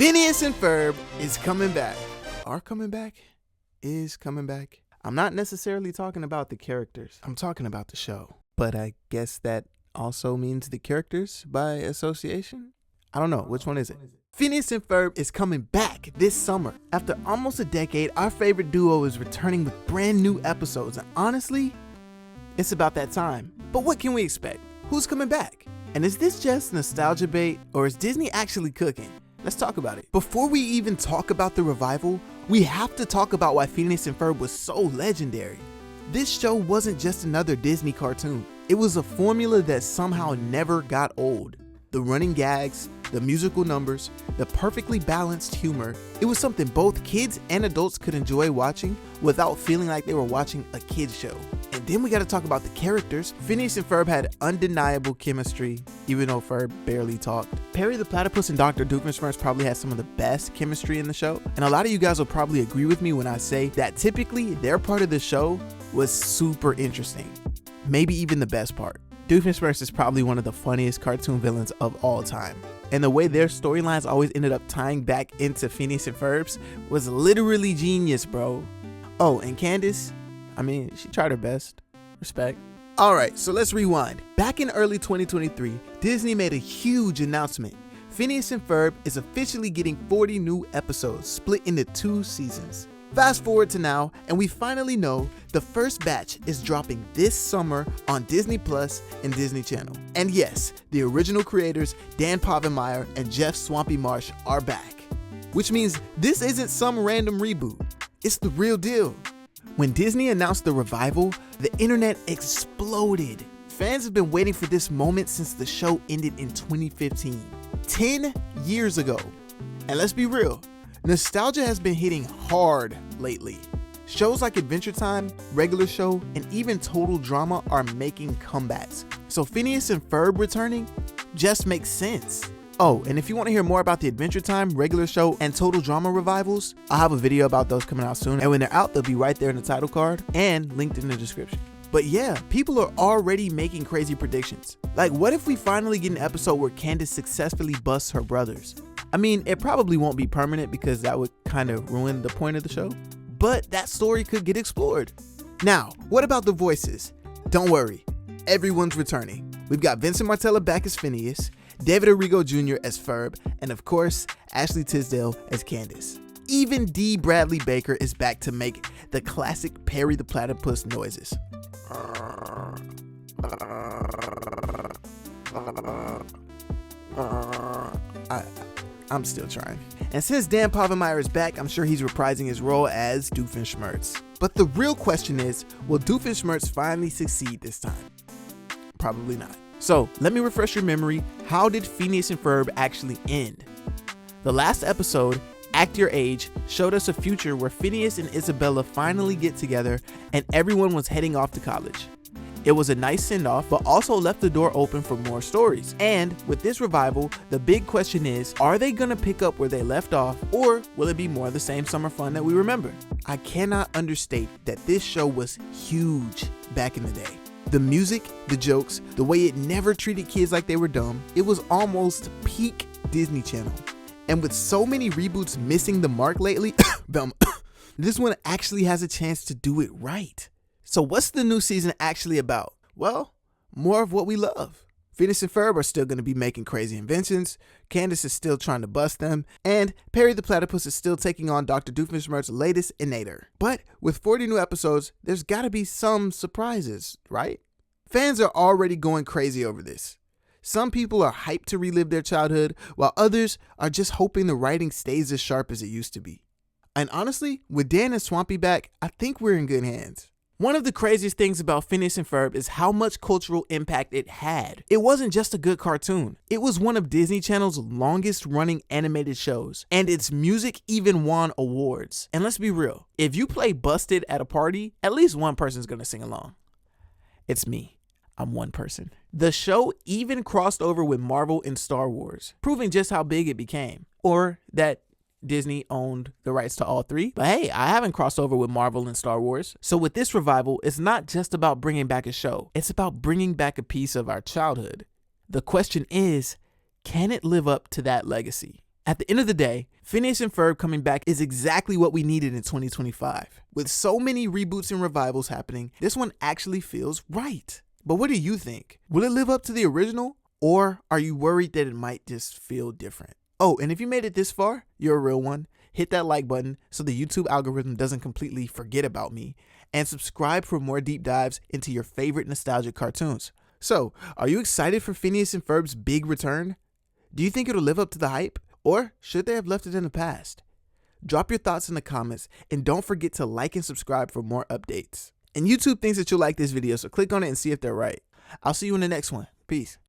Phineas and Ferb is coming back. Are coming back? Is coming back? I'm not necessarily talking about the characters. I'm talking about the show. But I guess that also means the characters by association? I don't know. Which one is it? Phineas and Ferb is coming back this summer. After almost a decade, our favorite duo is returning with brand new episodes. And honestly, it's about that time. But what can we expect? Who's coming back? And is this just nostalgia bait, or is Disney actually cooking? Let's talk about it. Before we even talk about the revival, we have to talk about why Phineas and Ferb was so legendary. This show wasn't just another Disney cartoon. It was a formula that somehow never got old. The running gags, the musical numbers, the perfectly balanced humor. It was something both kids and adults could enjoy watching without feeling like they were watching a kid's show. And then we gotta talk about the characters. Phineas and Ferb had undeniable chemistry, even though Ferb barely talked. Perry the Platypus and Dr. Doofenshmirtz probably had some of the best chemistry in the show. And a lot of you guys will probably agree with me when I say that typically their part of the show was super interesting. Maybe even the best part. Doofenshmirtz is probably one of the funniest cartoon villains of all time. And the way their storylines always ended up tying back into Phineas and Ferb's was literally genius, bro. Oh, and Candace, she tried her best. Respect. Alright, so let's rewind. Back in early 2023, Disney made a huge announcement. Phineas and Ferb is officially getting 40 new episodes, split into 2 seasons. Fast forward to now, and we finally know the first batch is dropping this summer on Disney Plus and Disney Channel. And yes, the original creators Dan Povenmire and Jeff Swampy Marsh are back. Which means this isn't some random reboot, it's the real deal. When Disney announced the revival, the internet exploded. Fans have been waiting for this moment since the show ended in 2015, 10 years ago. And let's be real, nostalgia has been hitting hard lately. Shows like Adventure Time, Regular Show, and even Total Drama are making comebacks. So Phineas and Ferb returning just makes sense. Oh, and if you want to hear more about the Adventure Time, Regular Show, and Total Drama revivals, I'll have a video about those coming out soon. And when they're out, they'll be right there in the title card and linked in the description. But yeah, people are already making crazy predictions. Like, what if we finally get an episode where Candace successfully busts her brothers? It probably won't be permanent because that would kind of ruin the point of the show, but that story could get explored. Now, what about the voices? Don't worry, everyone's returning. We've got Vincent Martella back as Phineas, David Arrigo Jr. as Ferb, and of course, Ashley Tisdale as Candace. Even D. Bradley Baker is back to make the classic Perry the Platypus noises. I'm still trying. And since Dan Povenmire is back, I'm sure he's reprising his role as Doofenshmirtz. But the real question is, will Doofenshmirtz finally succeed this time? Probably not. So let me refresh your memory. How did Phineas and Ferb actually end? The last episode, Act Your Age, showed us a future where Phineas and Isabella finally get together and everyone was heading off to college. It was a nice send-off, but also left the door open for more stories. And with this revival, the big question is, are they gonna pick up where they left off, or will it be more of the same summer fun that we remember? I cannot understate that this show was huge back in the day. The music, the jokes, the way it never treated kids like they were dumb, it was almost peak Disney Channel. And with so many reboots missing the mark lately, this one actually has a chance to do it right. So what's the new season actually about? Well, more of what we love. Phineas and Ferb are still going to be making crazy inventions, Candace is still trying to bust them, and Perry the Platypus is still taking on Dr. Doofenshmirtz's latest innator. But with 40 new episodes, there's got to be some surprises, right? Fans are already going crazy over this. Some people are hyped to relive their childhood, while others are just hoping the writing stays as sharp as it used to be. And honestly, with Dan and Swampy back, I think we're in good hands. One of the craziest things about Phineas and Ferb is how much cultural impact it had. It wasn't just a good cartoon. It was one of Disney Channel's longest running animated shows, and its music even won awards. And let's be real, if you play Busted at a party, at least one person's gonna sing along. It's me. I'm one person. The show even crossed over with Marvel and Star Wars, proving just how big it became. Or that Disney owned the rights to all three. But hey, I haven't crossed over with Marvel and Star Wars. So with this revival, it's not just about bringing back a show. It's about bringing back a piece of our childhood. The question is, can it live up to that legacy? At the end of the day, Phineas and Ferb coming back is exactly what we needed in 2025. With so many reboots and revivals happening, this one actually feels right. But what do you think? Will it live up to the original? Or are you worried that it might just feel different? Oh, and if you made it this far, you're a real one. Hit that like button so the YouTube algorithm doesn't completely forget about me. And subscribe for more deep dives into your favorite nostalgic cartoons. So, are you excited for Phineas and Ferb's big return? Do you think it'll live up to the hype? Or should they have left it in the past? Drop your thoughts in the comments and don't forget to like and subscribe for more updates. And YouTube thinks that you'll like this video, so click on it and see if they're right. I'll see you in the next one. Peace.